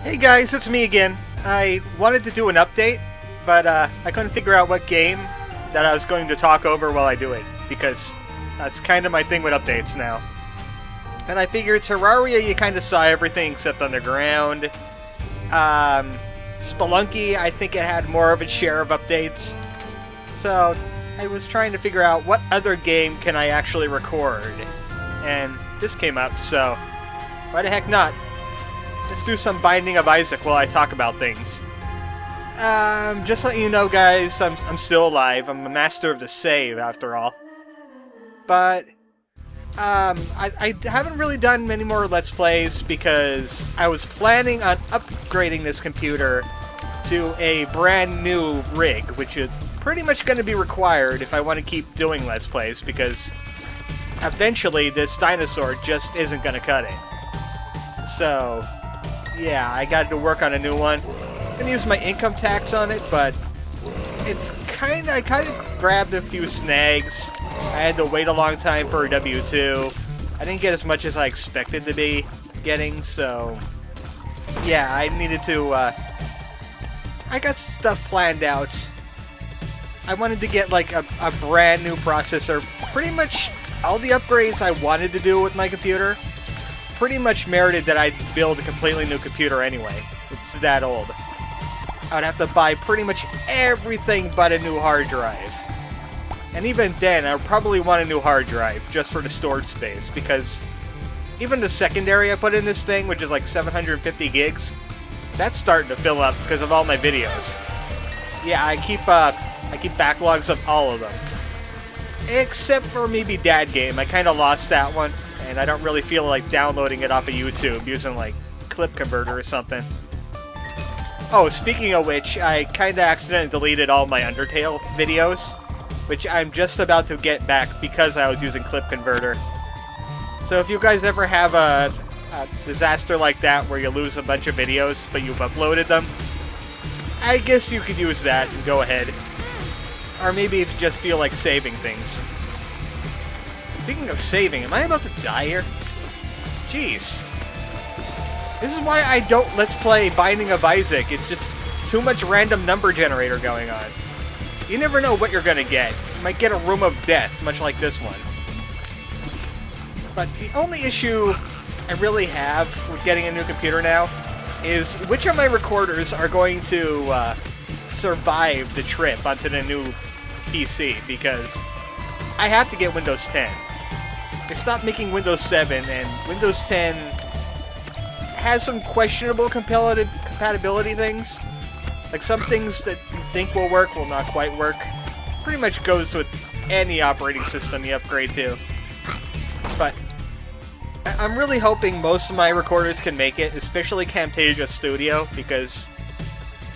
Hey guys, it's me again. I wanted to do an update, but I couldn't figure out what game that I was going to talk over while I do it, because that's kind of my thing with updates now. And I figured Terraria, you kind of saw everything except underground. Spelunky, I think it had more of its share of updates. So I was trying to figure out what other game can I actually record. And this came up, so why the heck not? Let's do some Binding of Isaac while I talk about things. Just letting you know, guys, I'm still alive. I'm a master of the save, after all. But, I haven't really done many more Let's Plays because I was planning on upgrading this computer to a brand new rig, which is pretty much going to be required if I want to keep doing Let's Plays, because eventually this dinosaur just isn't going to cut it. So yeah, I got to work on a new one. I'm gonna use my income tax on it, but it's I kind of grabbed a few snags. I had to wait a long time for a W-2. I didn't get as much as I expected to be getting, so yeah, I needed to, I got stuff planned out. I wanted to get like a brand new processor. Pretty much all the upgrades I wanted to do with my computer pretty much merited that I'd build a completely new computer anyway. It's that old. I would have to buy pretty much everything but a new hard drive. And even then, I would probably want a new hard drive just for the storage space, because even the secondary I put in this thing, which is like 750 gigs, that's starting to fill up because of all my videos. Yeah, I keep backlogs of all of them. Except for maybe Dad Game. I kind of lost that one, and I don't really feel like downloading it off of YouTube using like Clip Converter or something. Oh, speaking of which, I kind of accidentally deleted all my Undertale videos, which I'm just about to get back because I was using Clip Converter. So if you guys ever have a disaster like that where you lose a bunch of videos but you've uploaded them, I guess you could use that and go ahead. Or maybe if you just feel like saving things. Speaking of saving, am I about to die here? Jeez. This is why I don't Let's Play Binding of Isaac. It's just too much random number generator going on. You never know what you're gonna get. You might get a room of death, much like this one. But the only issue I really have with getting a new computer now is which of my recorders are going to survive the trip onto the new PC, because I have to get Windows 10. They stopped making Windows 7, and Windows 10 has some questionable compatibility things. Like some things that you think will work will not quite work. Pretty much goes with any operating system you upgrade to. But I'm really hoping most of my recorders can make it, especially Camtasia Studio, because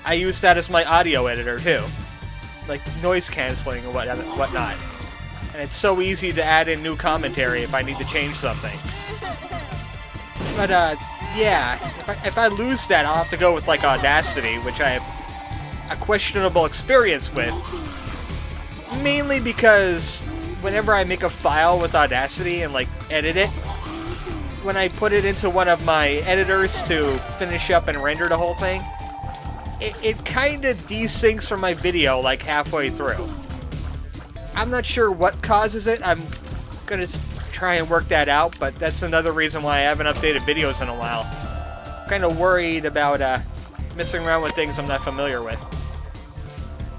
I use that as my audio editor too. Like noise cancelling and whatnot. And it's so easy to add in new commentary if I need to change something. But yeah, if I lose that, I'll have to go with like Audacity, which I have a questionable experience with. Mainly because whenever I make a file with Audacity and like edit it, when I put it into one of my editors to finish up and render the whole thing, it kind of desyncs from my video like halfway through. I'm not sure what causes it. I'm gonna try and work that out, but that's another reason why I haven't updated videos in a while. I'm kind of worried about messing around with things I'm not familiar with.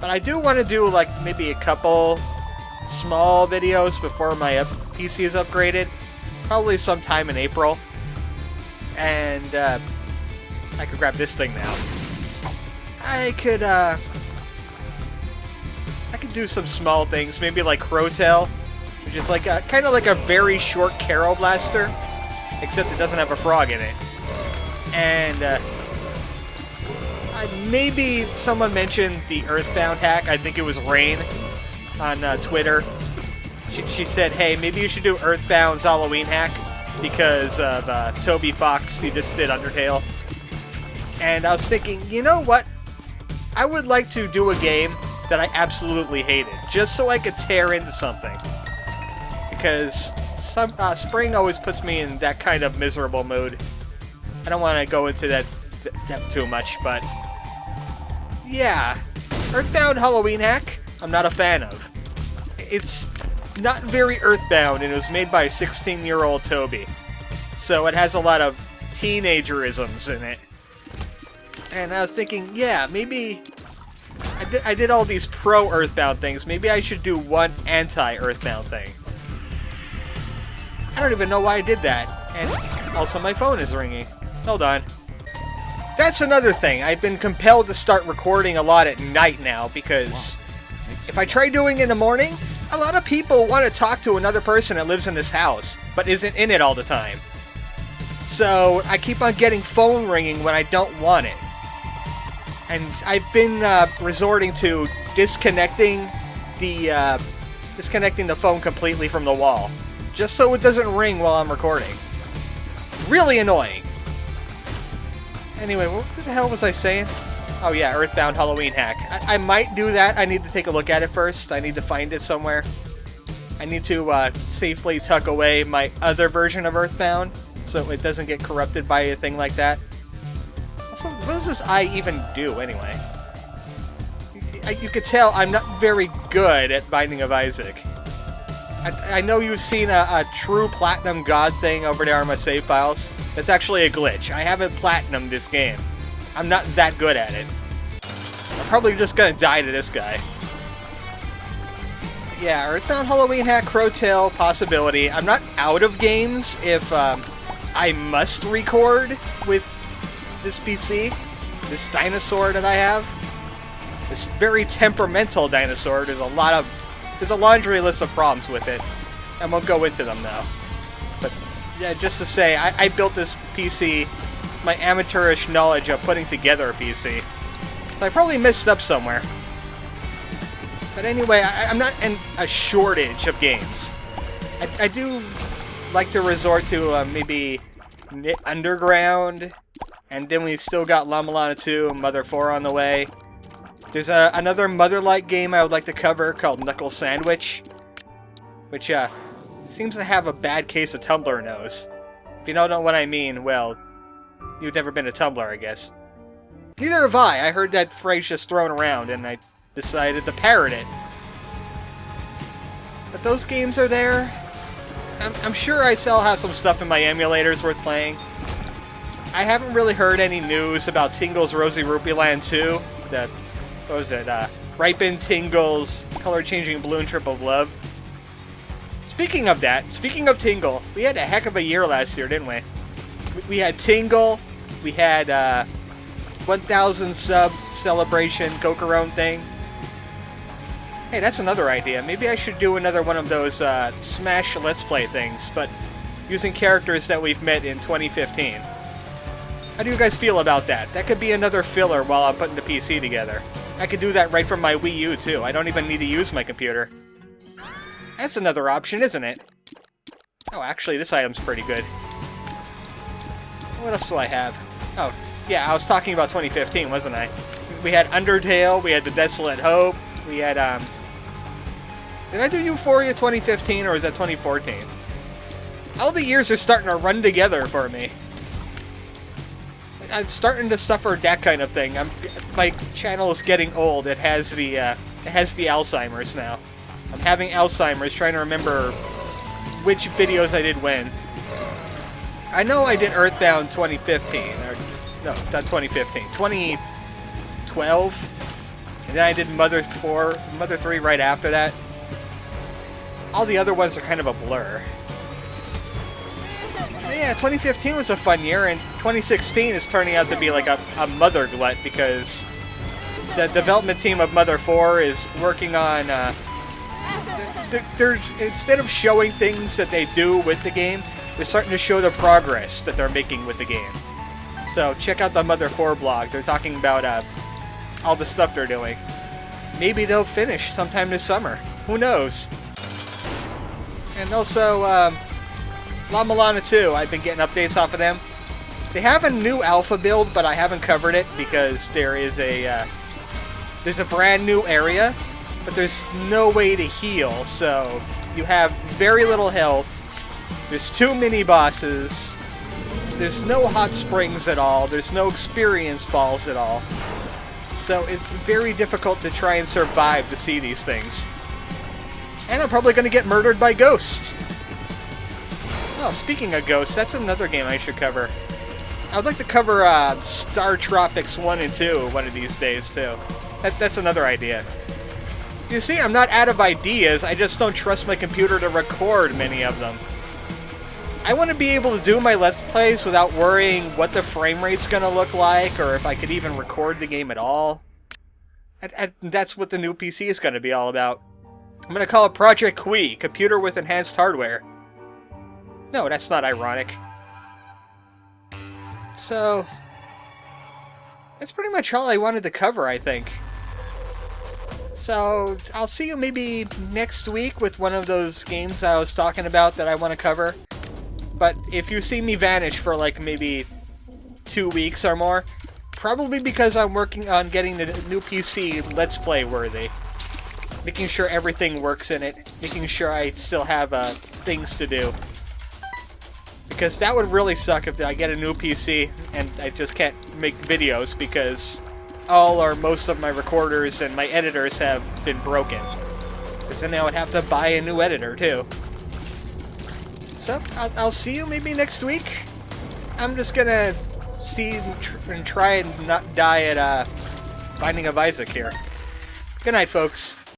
But I do want to do like maybe a couple small videos before my PC is upgraded. Probably sometime in April. And I could grab this thing now. I could do some small things, maybe like Crowtail, which is like kind of like a very short Carol Blaster, except it doesn't have a frog in it. And maybe someone mentioned the Earthbound hack. I think it was Rain on Twitter. She said, hey, maybe you should do Earthbound's Halloween hack because of Toby Fox. He just did Undertale. And I was thinking, you know what? I would like to do a game that I absolutely hated, just so I could tear into something. Because spring always puts me in that kind of miserable mood. I don't want to go into that depth too much, but yeah, Earthbound Halloween hack, I'm not a fan of. It's not very Earthbound, and it was made by 16-year-old Toby, so it has a lot of teenagerisms in it. And I was thinking, yeah, maybe I did all these pro-Earthbound things. Maybe I should do one anti-Earthbound thing. I don't even know why I did that. And also my phone is ringing. Hold on. That's another thing. I've been compelled to start recording a lot at night now because if I try doing it in the morning, a lot of people want to talk to another person that lives in this house, but isn't in it all the time. So I keep on getting phone ringing when I don't want it. And I've been resorting to disconnecting the phone completely from the wall, just so it doesn't ring while I'm recording. Really annoying. Anyway, what the hell was I saying? Oh yeah, Earthbound Halloween hack. I might do that. I need to take a look at it first. I need to find it somewhere. I need to safely tuck away my other version of Earthbound so it doesn't get corrupted by a thing like that. Also, what does this eye even do, anyway? You could tell I'm not very good at Binding of Isaac. I know you've seen a true Platinum God thing over there on my save files. That's actually a glitch. I haven't Platinumed this game. I'm not that good at it. I'm probably just gonna die to this guy. Yeah, Earthbound Halloween hack, Crowtail, possibility. I'm not out of games if I must record with this PC, this dinosaur that I have. This very temperamental dinosaur. There's a laundry list of problems with it. I won't go into them now. But yeah, just to say, I built this PC, my amateurish knowledge of putting together a PC. So I probably messed up somewhere. But anyway, I'm not in a shortage of games. I do like to resort to maybe Underground, and then we've still got Mulana 2 and Mother 4 on the way. There's another Mother-like game I would like to cover called Knuckle Sandwich, which seems to have a bad case of Tumblr nose. If you don't know what I mean, well, you've never been to Tumblr, I guess. Neither have I. I heard that phrase just thrown around, and I decided to parrot it. But those games are there. I'm sure I still have some stuff in my emulators worth playing. I haven't really heard any news about Tingle's Rosy Rupee Land 2. What was it? Ripen Tingle's color-changing balloon trip of love. Speaking of that, speaking of Tingle, we had a heck of a year last year, didn't we? We had Tingle, we had 1,000 sub celebration Kokorone thing. Hey, that's another idea. Maybe I should do another one of those Smash Let's Play things, but using characters that we've met in 2015. How do you guys feel about that? That could be another filler while I'm putting the PC together. I could do that right from my Wii U, too. I don't even need to use my computer. That's another option, isn't it? Oh, actually, this item's pretty good. What else do I have? Oh, yeah, I was talking about 2015, wasn't I? We had Undertale, we had The Desolate Hope, we had, Did I do Euphoria 2015, or was that 2014? All the years are starting to run together for me. I'm starting to suffer that kind of thing. My channel is getting old. It has the Alzheimer's now. I'm having Alzheimer's, trying to remember which videos I did when. I know I did Earthbound 2015, or no, not 2015, 2012, and then I did Mother 3 right after that. All the other ones are kind of a blur. Yeah, 2015 was a fun year, and 2016 is turning out to be like a Mother glut, because the development team of Mother 4 is working on, they're instead of showing things that they do with the game, they're starting to show the progress that they're making with the game. So check out the Mother 4 blog. They're talking about all the stuff they're doing. Maybe they'll finish sometime this summer. Who knows? And also, La Mulana 2, I've been getting updates off of them. They have a new alpha build, but I haven't covered it because there's a brand new area, but there's no way to heal, so you have very little health. There's 2 mini-bosses, There's no hot springs at all. There's no experience balls at all. So it's very difficult to try and survive to see these things. And I'm probably going to get murdered by ghosts. Oh, speaking of ghosts, that's another game I should cover. I would like to cover Star Tropics 1 and 2 one of these days, too. That's another idea. You see, I'm not out of ideas, I just don't trust my computer to record many of them. I want to be able to do my Let's Plays without worrying what the frame rate's going to look like, or if I could even record the game at all. And that's what the new PC is going to be all about. I'm going to call it Project Qui, Computer with Enhanced Hardware. No, that's not ironic. So, that's pretty much all I wanted to cover, I think. So, I'll see you maybe next week with one of those games I was talking about that I want to cover. But if you see me vanish for like maybe 2 weeks or more, probably because I'm working on getting the new PC Let's Play worthy. Making sure everything works in it. Making sure I still have things to do. Because that would really suck if I get a new PC and I just can't make videos because all or most of my recorders and my editors have been broken. Because then I would have to buy a new editor too. So, I'll see you maybe next week. I'm just gonna see and try and not die at Binding of Isaac here. Good night, folks.